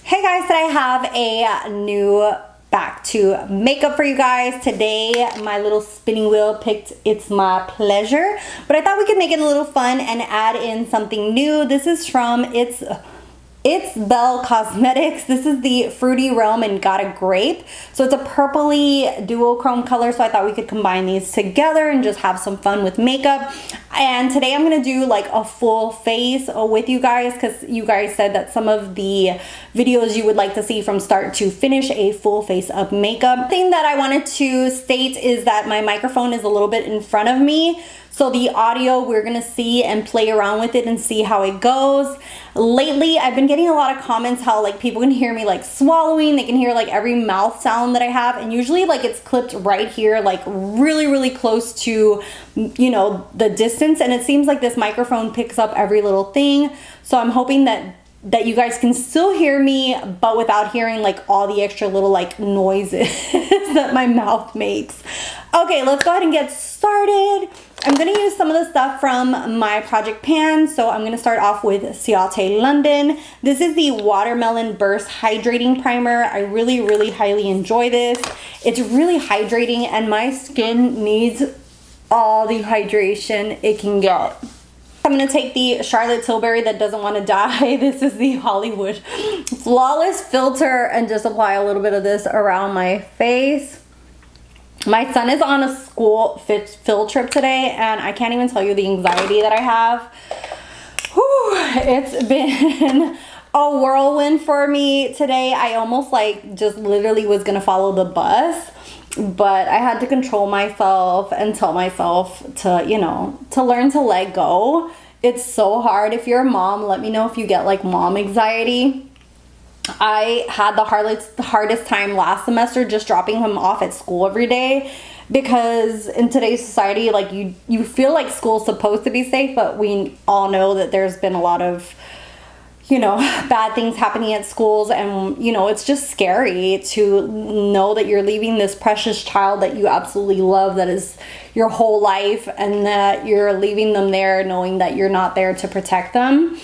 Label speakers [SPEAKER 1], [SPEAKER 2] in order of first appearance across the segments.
[SPEAKER 1] Hey guys, today I have a new back to makeup for you guys. Today my little spinning wheel picked It's My Pleasure, but I thought we could make it a little fun and add in something new. This is from It's Belle Cosmetics. This is the Fruity Realm and Got a Grape. So it's a purpley duochrome color, so I thought we could combine these together and just have some fun with makeup. And today I'm gonna do like a full face with you guys because you guys said that some of the videos you would like to see from start to finish a full face of makeup. The thing that I wanted to state is that my microphone is a little bit in front of me. So the audio, we're gonna see and play around with it and see how it goes. Lately, I've been getting a lot of comments how like people can hear me like swallowing, they can hear like every mouth sound that I have, and usually like it's clipped right here, like really close to, you know, the distance, and it seems like this microphone picks up every little thing. So I'm hoping that you guys can still hear me, but without hearing like all the extra little like noises that my mouth makes. Okay, let's go ahead and get started. I'm gonna use some of the stuff from my project pan. So I'm gonna start off with Ciate London. This is the Watermelon Burst Hydrating Primer. I really highly enjoy this. It's really hydrating and my skin needs all the hydration it can get. I'm gonna take the Charlotte Tilbury That Doesn't Want to Die. This is the Hollywood Flawless Filter, and just apply a little bit of this around my face. My son is on a school field trip today, and I can't even tell you the anxiety that I have. Whew, it's been a whirlwind for me today. I almost like just literally was gonna follow the bus, but I had to control myself and tell myself to, you know, to learn to let go. It's so hard. If you're a mom, let me know if you get like mom anxiety. I had the hardest time last semester just dropping him off at school every day, because in today's society, like you feel like school's supposed to be safe, but we all know that there's been a lot of, you know, bad things happening at schools, and you know, it's just scary to know that you're leaving this precious child that you absolutely love, that is your whole life, and that you're leaving them there knowing that you're not there to protect them.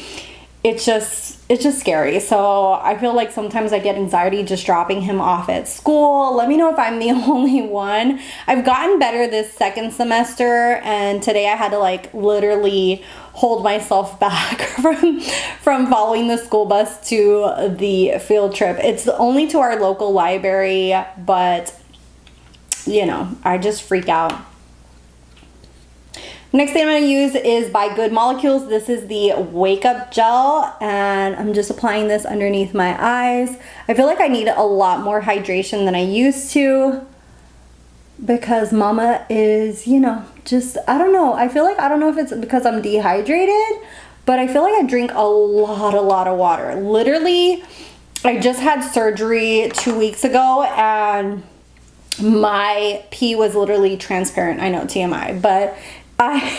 [SPEAKER 1] It's just scary. So I feel like sometimes I get anxiety just dropping him off at school. Let me know if I'm the only one. I've gotten better this second semester, and today I had to like literally hold myself back from following the school bus to the field trip. It's only to our local library, but you know, I just freak out. Next thing I'm going to use is by Good Molecules. This is the Wake Up Gel, and I'm just applying this underneath my eyes. I feel like I need a lot more hydration than I used to, because mama is, you know, just, I don't know. I feel like, I don't know if it's because I'm dehydrated, but I feel like I drink a lot of water. Literally, I just had surgery 2 weeks ago, and my pee was literally transparent. I know, TMI, but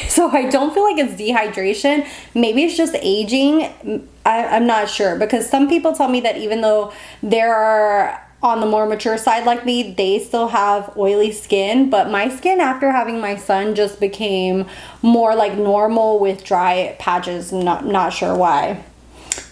[SPEAKER 1] so I don't feel like it's dehydration. Maybe it's just aging. I'm not sure, because some people tell me that even though they're on the more mature side like me, they still have oily skin. But my skin after having my son just became more like normal with dry patches. Not sure why.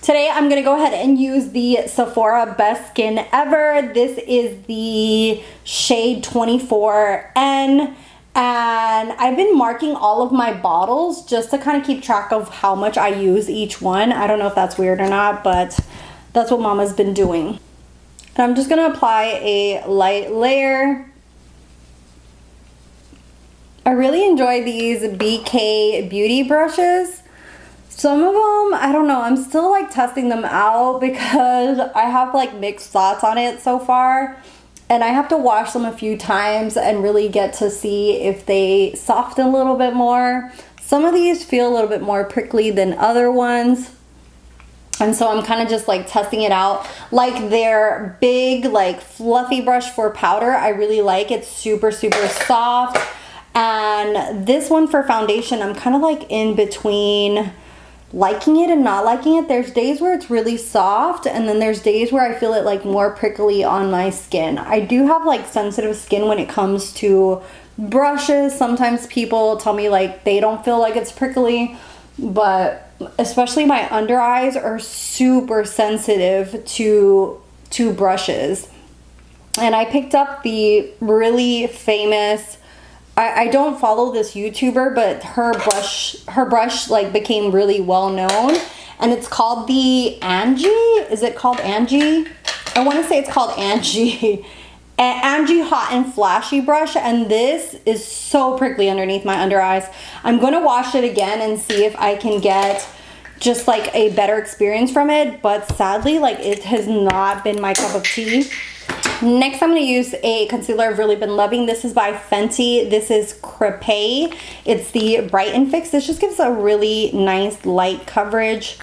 [SPEAKER 1] Today I'm gonna go ahead and use the Sephora Best Skin Ever. This is the shade 24N. And I've been marking all of my bottles just to kind of keep track of how much I use each one. I don't know if that's weird or not, but that's what mama's been doing. And I'm just gonna apply a light layer. I really enjoy these BK beauty brushes. Some of them, I don't know, I'm still like testing them out because I have like mixed thoughts on it so far. And I have to wash them a few times and really get to see if they soften a little bit more. Some of these feel a little bit more prickly than other ones. And so I'm kind of just like testing it out. Like their big, like fluffy brush for powder, I really like. It's super soft. And this one for foundation, I'm kind of like in between liking it and not liking it. There's days where it's really soft, and then there's days where I feel it like more prickly on my skin. I do have like sensitive skin when it comes to brushes. Sometimes people tell me like they don't feel like it's prickly, but especially my under eyes, are super sensitive to brushes. And I picked up the really famous, I don't follow this YouTuber, but her brush like became really well known, and it's called the Angie. Is it called Angie? I want to say it's called Angie. Angie Hot and Flashy brush, and this is so prickly underneath my under eyes. I'm going to wash it again and see if I can get just like a better experience from it, but sadly, like, it has not been my cup of tea. Next, I'm going to use a concealer I've really been loving. This is by Fenty. This is Crepe. It's the Brighten Fix. This just gives a really nice light coverage.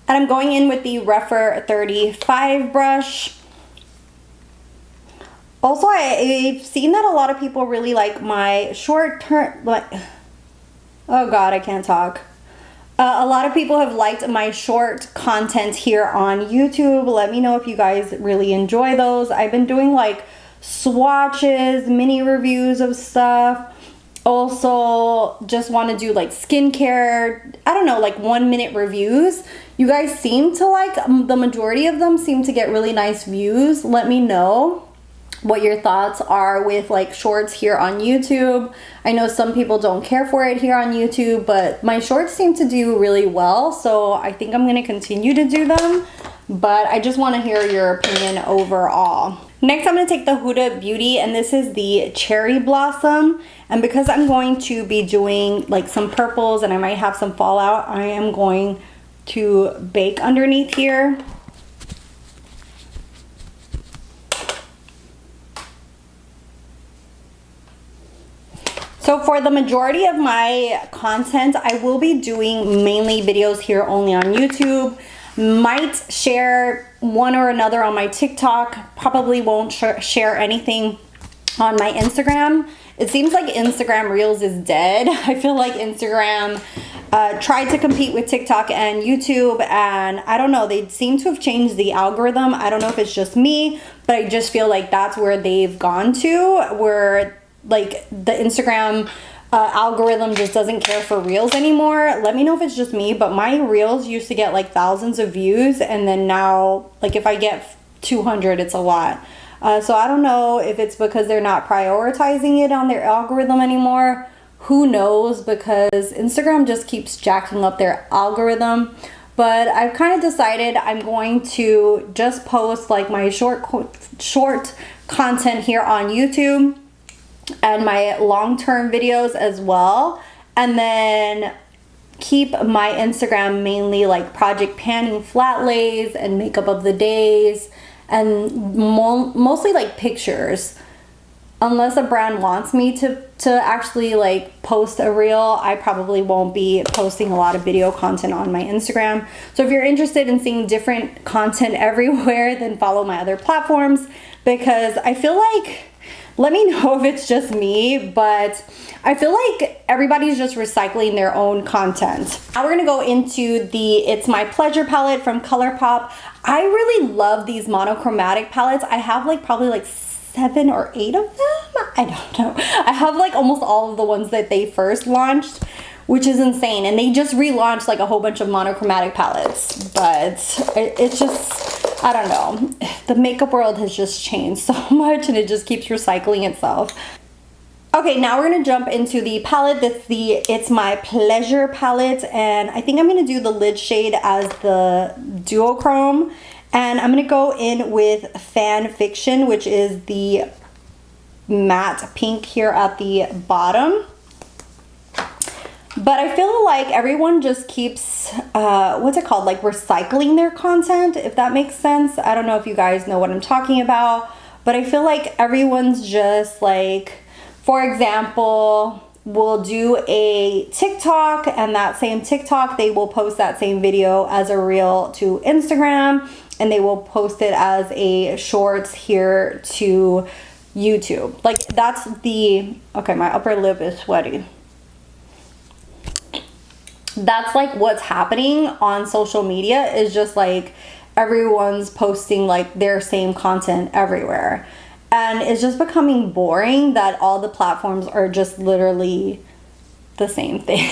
[SPEAKER 1] And I'm going in with the Rephr 35 brush. Also, I've seen that a lot of people really like my short term, like, oh God, I can't talk. A lot of people have liked my short content here on YouTube. Let me know if you guys really enjoy those. I've been doing like swatches, mini reviews of stuff. Also, just want to do like skincare, I don't know, like 1-minute reviews. You guys seem to like, the majority of them seem to get really nice views. Let me know what your thoughts are with like shorts here on YouTube. I know some people don't care for it here on YouTube, but my shorts seem to do really well, so I think I'm going to continue to do them, but I just want to hear your opinion overall. Next, I'm going to take the Huda Beauty, and this is the Cherry Blossom, and because I'm going to be doing like some purples and I might have some fallout, I am going to bake underneath here. So for the majority of my content, I will be doing mainly videos here only on YouTube. Might share one or another on my TikTok. Probably won't share anything on my Instagram. It seems like Instagram Reels is dead. I feel like Instagram tried to compete with TikTok and YouTube, and I don't know, they seem to have changed the algorithm. I don't know if it's just me, but I just feel like that's where they've gone to, where like the Instagram algorithm just doesn't care for Reels anymore. Let me know if it's just me, but my Reels used to get like thousands of views, and then now, like, if I get 200, it's a lot. So I don't know if it's because they're not prioritizing it on their algorithm anymore. Who knows, because Instagram just keeps jacking up their algorithm. But I've kind of decided I'm going to just post like my short content here on YouTube and my long-term videos as well, and then keep my Instagram mainly like project panning, flat lays, and makeup of the days, and mostly like pictures. Unless a brand wants me to actually like post a reel, I probably won't be posting a lot of video content on my Instagram. So if you're interested in seeing different content everywhere, then follow my other platforms, because I feel like, let me know if it's just me, but I feel like everybody's just recycling their own content. Now we're gonna go into the It's My Pleasure palette from ColourPop. I really love these monochromatic palettes. I have like probably like 7 or 8 of them. I don't know. I have like almost all of the ones that they first launched, which is insane. And they just relaunched like a whole bunch of monochromatic palettes, but it's just, I don't know. The makeup world has just changed so much, and it just keeps recycling itself. Okay, now we're gonna jump into the palette. That's the It's My Pleasure palette, and I think I'm gonna do the lid shade as the duochrome. And I'm going to go in with Fan Fiction, which is the matte pink here at the bottom. But I feel like everyone just keeps, what's it called? Like recycling their content, if that makes sense. I don't know if you guys know what I'm talking about, but I feel like everyone's just like, for example, will do a TikTok, and that same TikTok, they will post that same video as a reel to Instagram, and they will post it as a shorts here to YouTube. Like that's the, okay, my upper lip is sweaty. That's like what's happening on social media, is just like everyone's posting like their same content everywhere. And it's just becoming boring that all the platforms are just literally the same thing.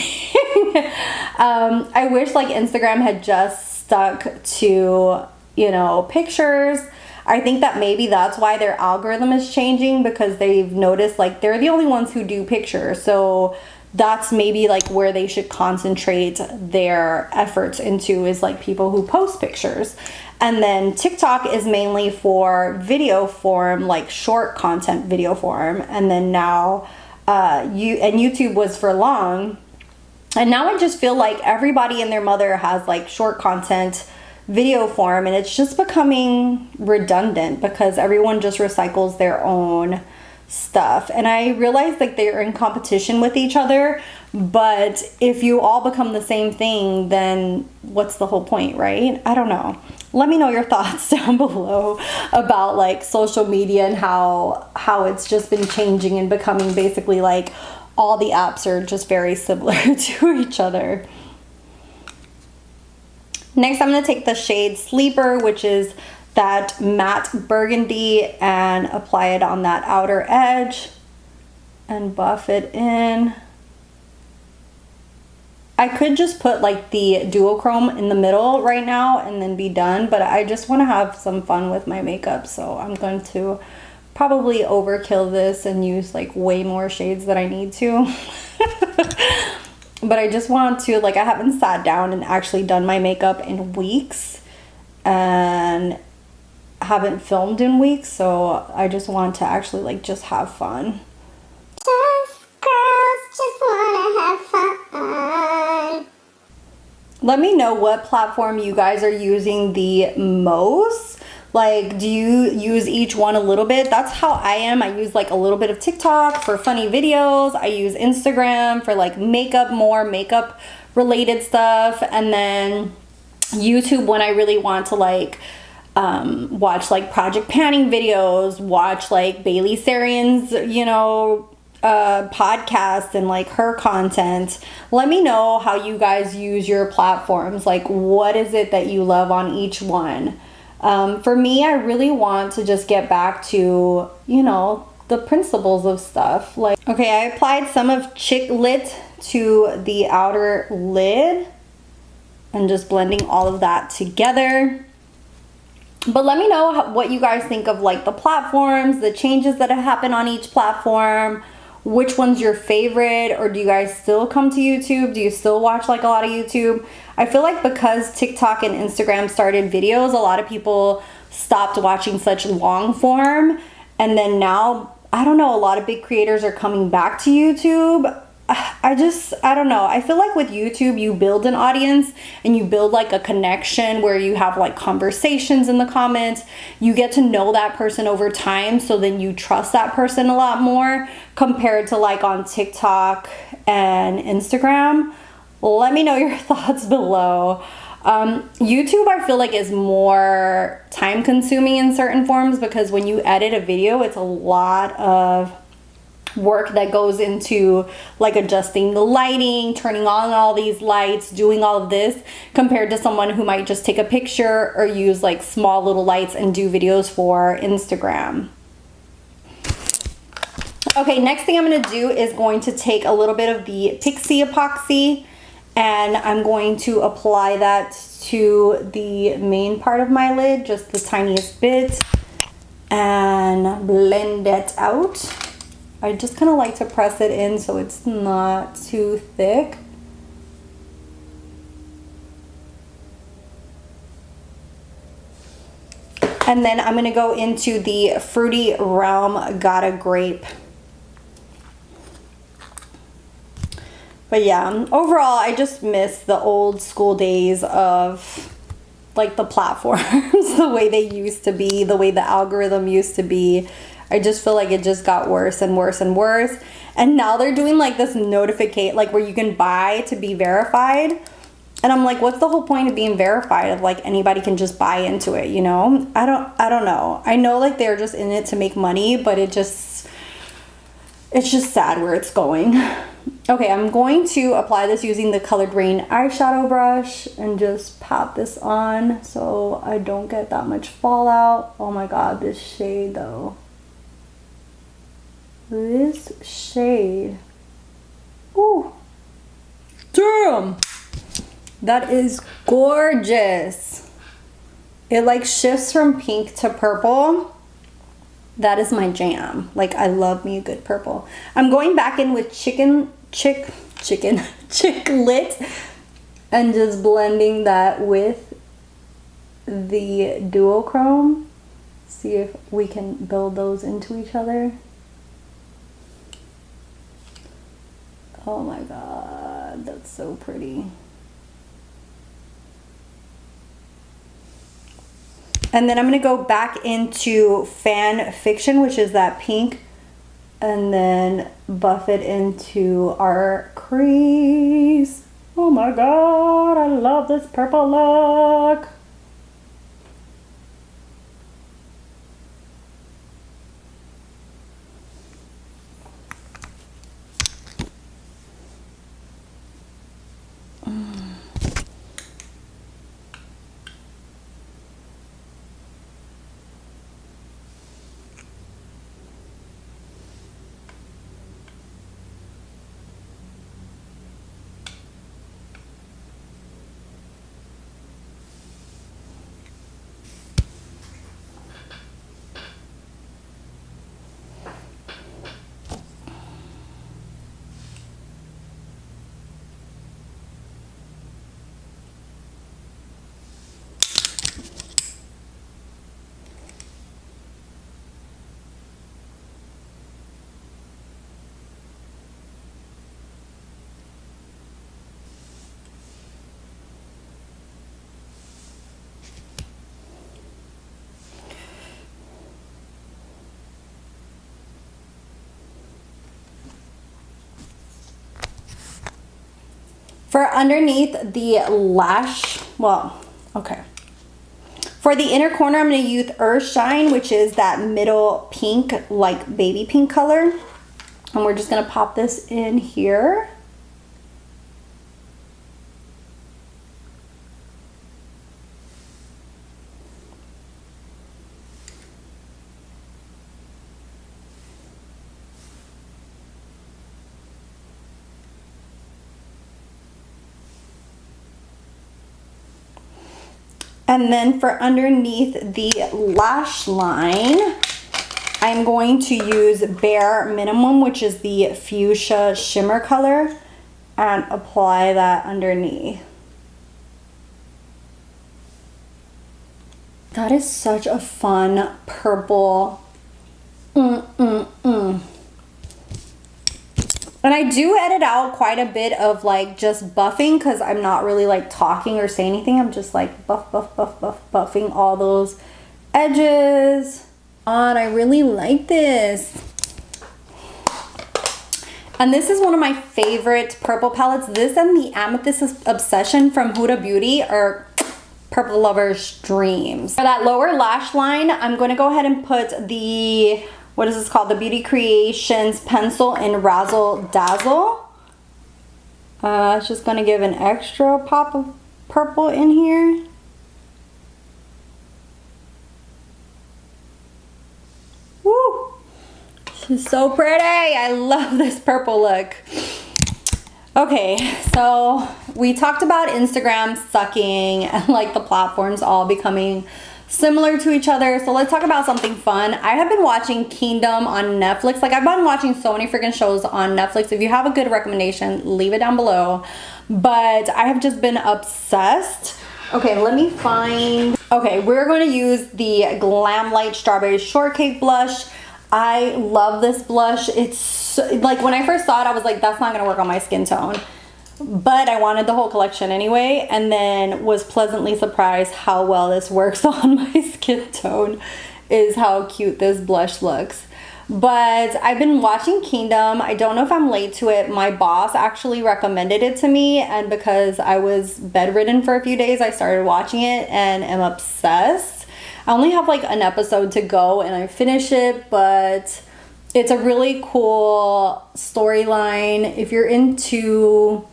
[SPEAKER 1] I wish like Instagram had just stuck to, you know, pictures. I think that maybe that's why their algorithm is changing, because they've noticed like they're the only ones who do pictures. So that's maybe like where they should concentrate their efforts into, is like people who post pictures. And then TikTok is mainly for video form, like short content video form. And then now YouTube was for long. And now I just feel like everybody and their mother has like short content video form, and it's just becoming redundant because everyone just recycles their own stuff. And I realize like they're in competition with each other, but if you all become the same thing, then what's the whole point, right? I don't know. Let me know your thoughts down below about like social media and how it's just been changing and becoming basically like all the apps are just very similar to each other. Next, I'm going to take the shade Sleeper, which is that matte burgundy, and apply it on that outer edge and buff it in. I could just put like the duochrome in the middle right now and then be done, but I just want to have some fun with my makeup, so I'm going to probably overkill this and use like way more shades than I need to. But I just want to, like, I haven't sat down and actually done my makeup in weeks and haven't filmed in weeks, so I just want to actually like just have fun.
[SPEAKER 2] Just girls just wanna have fun.
[SPEAKER 1] Let me know what platform you guys are using the most. Like, do you use each one a little bit? That's how I am. I use like a little bit of TikTok for funny videos. I use Instagram for like makeup, more makeup related stuff. And then YouTube when I really want to like watch like project panning videos, watch like Bailey Sarian's, you know, podcast and like her content. Let me know how you guys use your platforms. Like, what is it that you love on each one? For me, I really want to just get back to, you know, the principles of stuff. Like, okay, I applied some of Chick Lit to the outer lid and just blending all of that together. But let me know what you guys think of like the platforms, the changes that have happened on each platform. Which one's your favorite? Or do you guys still come to YouTube? Do you still watch like a lot of YouTube? I feel like because TikTok and Instagram started videos, a lot of people stopped watching such long form. And then now, I don't know, a lot of big creators are coming back to YouTube. I don't know. I feel like with YouTube, you build an audience and you build like a connection where you have like conversations in the comments. You get to know that person over time, so then you trust that person a lot more compared to like on TikTok and Instagram. Let me know your thoughts below. YouTube, I feel like, is more time consuming in certain forms because when you edit a video, it's a lot of work that goes into like adjusting the lighting, turning on all these lights, doing all of this, compared to someone who might just take a picture or use like small little lights and do videos for Instagram. Okay, next thing I'm going to do is going to take a little bit of the Pixie epoxy and I'm going to apply that to the main part of my lid, just the tiniest bit, and blend it out. I just kind of like to press it in so it's not too thick. And then I'm going to go into the Fruity Realm Gotta Grape. But yeah, overall, I just miss the old school days of like the platforms, the way they used to be, the way the algorithm used to be. I just feel like it just got worse and worse and worse. And now they're doing like this notificate, like where you can buy to be verified. And I'm like, what's the whole point of being verified if like anybody can just buy into it, you know? I don't know. I know like they're just in it to make money, but it's just sad where it's going. Okay, I'm going to apply this using the Colored Rain eyeshadow brush and just pat this on so I don't get that much fallout. Oh my god, this shade though. this shade. Ooh, damn, that is gorgeous. It like shifts from pink to purple. That is my jam. Like, I love me a good purple. I'm going back in with chick lit and just blending that with the duochrome. See if we can build those into each other. Oh my god, that's so pretty. And then I'm gonna go back into Fan Fiction, which is that pink, and then buff it into our crease. Oh my god, I love this purple look. For underneath the lash, well, okay. For the inner corner, I'm going to use Earth Shine, which is that middle pink, like baby pink color. And we're just going to pop this in here. And then for underneath the lash line, I'm going to use Bare Minimum, which is the fuchsia shimmer color, and apply that underneath. That is such a fun purple. And I do edit out quite a bit of like just buffing because I'm not really like talking or saying anything. I'm just like buffing all those edges. And I really like this. And this is one of my favorite purple palettes. This and the Amethyst Obsession from Huda Beauty are purple lovers' dreams. For that lower lash line, I'm going to go ahead and put the, what is this called? The Beauty Creations pencil in Razzle Dazzle. It's just going to give an extra pop of purple in here. Woo! She's so pretty. I love this purple look. Okay, so we talked about Instagram sucking and like the platforms all becoming similar to each other. So let's talk about something fun. I have been watching Kingdom on Netflix. Like, I've been watching so many freaking shows on Netflix. If you have a good recommendation, leave it down below. But I have just been obsessed. Okay, let me find. Okay, we're going to use the Glam Light Strawberry Shortcake blush. I love this blush. It's so, like, when I first saw it, I was like, that's not going to work on my skin tone. But I wanted the whole collection anyway, and then was pleasantly surprised how well this works on my skin tone, is how cute this blush looks. But I've been watching Kingdom. I don't know if I'm late to it. My boss actually recommended it to me, and because I was bedridden for a few days, I started watching it and am obsessed. I only have like an episode to go and I finish it, but it's a really cool storyline. If you're into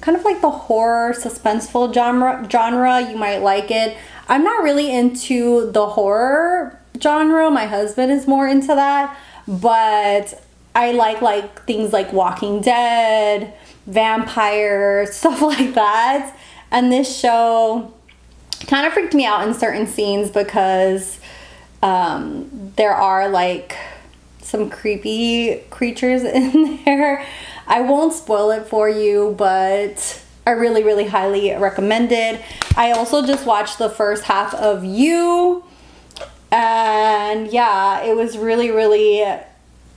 [SPEAKER 1] kind of like the horror suspenseful genre, you might like it. I'm not really into the horror genre. My husband is more into that, but I like things like Walking Dead, vampire, stuff like that. And this show kind of freaked me out in certain scenes because there are like some creepy creatures in there. I won't spoil it for you, but I really highly recommend it. I also just watched the first half of You, and yeah, it was really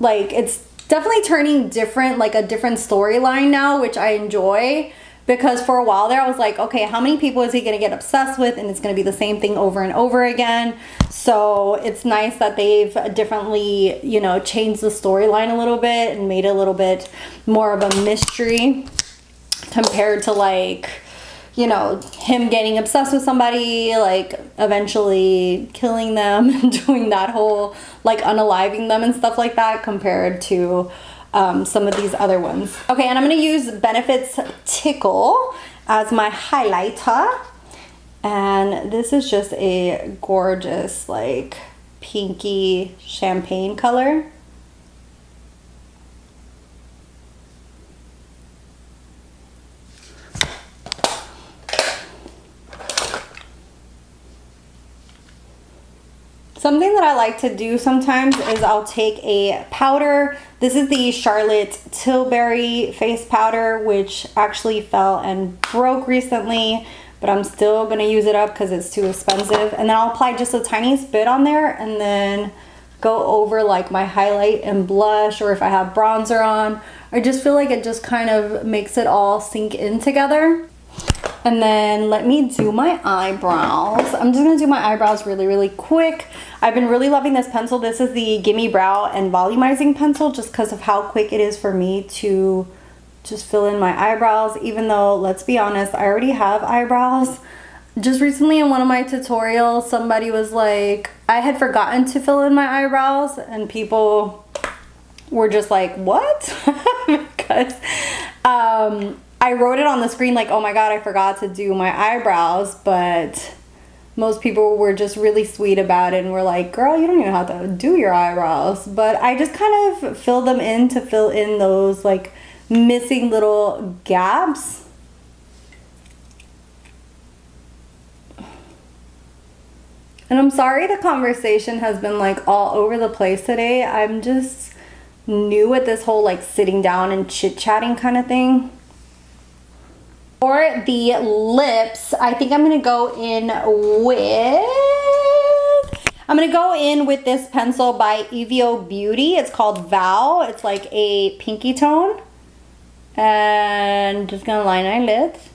[SPEAKER 1] like, it's definitely turning different, like a different storyline now, which I enjoy. Because for a while there, I was like, okay, how many people is he gonna get obsessed with? And it's gonna be the same thing over and over again. So it's nice that they've differently, you know, changed the storyline a little bit and made it a little bit more of a mystery compared to, like, you know, him getting obsessed with somebody, like eventually killing them and doing that whole, like, unaliving them and stuff like that, compared to some of these other ones. Okay, and I'm gonna use Benefits Tickle as my highlighter, and this is just a gorgeous, like, pinky champagne color. Something that I like to do sometimes is I'll take a powder. This is the Charlotte Tilbury face powder, which actually fell and broke recently, but I'm still gonna use it up because it's too expensive. And then I'll apply just a tiny bit on there and then go over like my highlight and blush, or if I have bronzer on. I just feel like it just kind of makes it all sink in together. And then let me do my eyebrows. I'm just gonna do my eyebrows really quick. I've been really loving this pencil. This is the Gimme Brow and Volumizing Pencil, just because of how quick it is for me to just fill in my eyebrows, even though, let's be honest, I already have eyebrows. Just recently in one of my tutorials, somebody was like, I had forgotten to fill in my eyebrows, and people were just like, what? Because I wrote it on the screen like, oh my god, I forgot to do my eyebrows, but most people were just really sweet about it and were like, girl, you don't even have to do your eyebrows. But I just kind of fill them in to fill in those like missing little gaps. And I'm sorry the conversation has been like all over the place today. I'm just new at this whole like sitting down and chit-chatting kind of thing. For the lips, I think I'm gonna go in with this pencil by Evio Beauty. It's called Vow. It's like a pinky tone. And just gonna line my lips.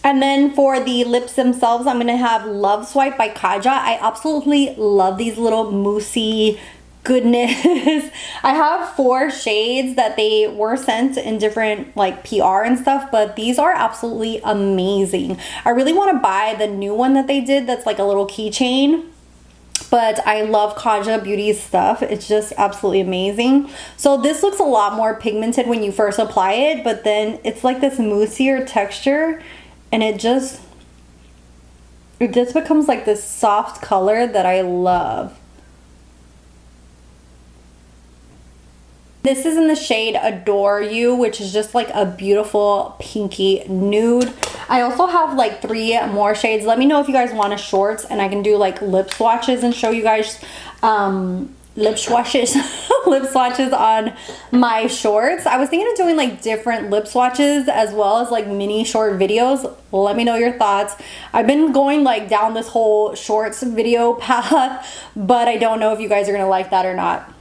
[SPEAKER 1] And then for the lips themselves, I'm gonna have Love Swipe by Kaja. I absolutely love these little moussey goodness. I have 4 shades that they were sent in different like PR and stuff, but these are absolutely amazing. I really want to buy the new one that they did that's like a little keychain. But I love Kaja Beauty's stuff. It's just absolutely amazing. So this looks a lot more pigmented when you first apply it, but then it's like this moussier texture. And it just becomes like this soft color that I love. This is in the shade Adore You, which is just like a beautiful pinky nude. I also have like 3 more shades. Let me know if you guys want a shorts and I can do like lip swatches and show you guys lip swatches on my shorts. I was thinking of doing like different lip swatches as well as like mini short videos. Let me know your thoughts. I've been going like down this whole shorts video path, but I don't know if you guys are gonna like that or not.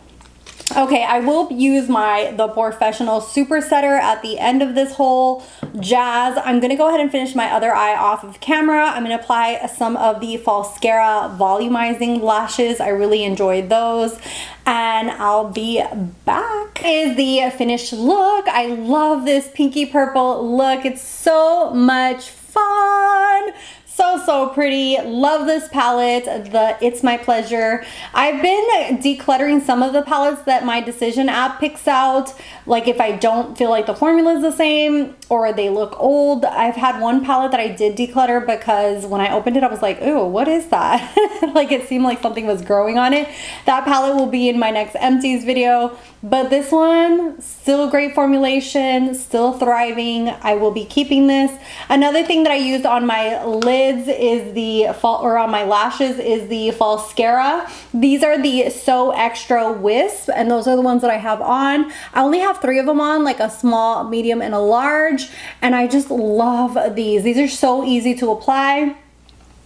[SPEAKER 1] Okay, I will use the Professional Super Setter at the end of this whole jazz. I'm gonna go ahead and finish my other eye off of camera. I'm gonna apply some of the Falscara Volumizing lashes. I really enjoyed those, and I'll be back. Is the finished look. I love this pinky purple look. It's so much fun. so pretty. Love this palette, the It's My Pleasure. I've been decluttering some of the palettes that my Decision app picks out, like if I don't feel like the formula is the same or they look old. I've had one palette that I did declutter because when I opened it I was like, ooh, what is that? Like it seemed like something was growing on it. That palette will be in my next empties video, but this one, still great formulation, still thriving. I will be keeping this. Another thing that I used on my lids is the or on my lashes is the Falscara. These are the So Extra Wisp, and those are the ones that I have on. I only have 3 of them on, like a small, medium, and a large, and I just love these. These are so easy to apply.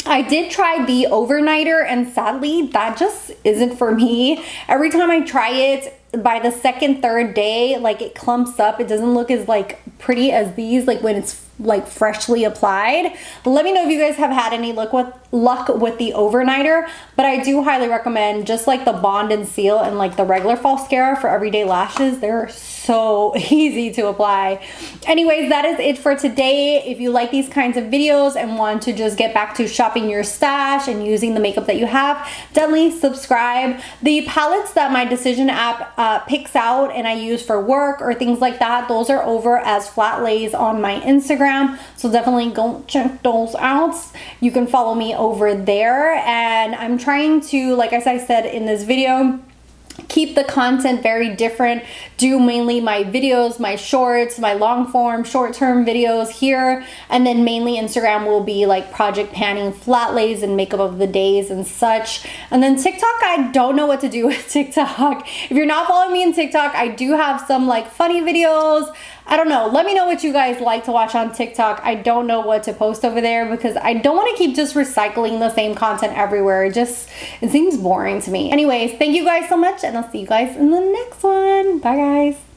[SPEAKER 1] I did try the overnighter, and sadly that just isn't for me. Every time I try it, by the second, third day, like it clumps up. It doesn't look as like pretty as these, like when it's like freshly applied. Let me know if you guys have had any luck with the overnighter, but I do highly recommend just like the Bond and Seal and like the regular Falscara for everyday lashes. They're so easy to apply. Anyways, that is it for today. If you like these kinds of videos and want to just get back to shopping your stash and using the makeup that you have, definitely subscribe. The palettes that my Decision app picks out and I use for work or things like that, those are over as flat lays on my Instagram, so definitely go check those out. You can follow me over there, and I'm trying to, like as I said in this video, keep the content very different. Do mainly my videos, my shorts, my long form, short-term videos here, and then mainly Instagram will be like project panning, flat lays, and makeup of the days and such. And then TikTok, I don't know what to do with TikTok. If you're not following me in TikTok, I do have some like funny videos. I don't know. Let me know what you guys like to watch on TikTok. I don't know what to post over there because I don't want to keep just recycling the same content everywhere. It seems boring to me. Anyways, thank you guys so much, and I'll see you guys in the next one. Bye guys.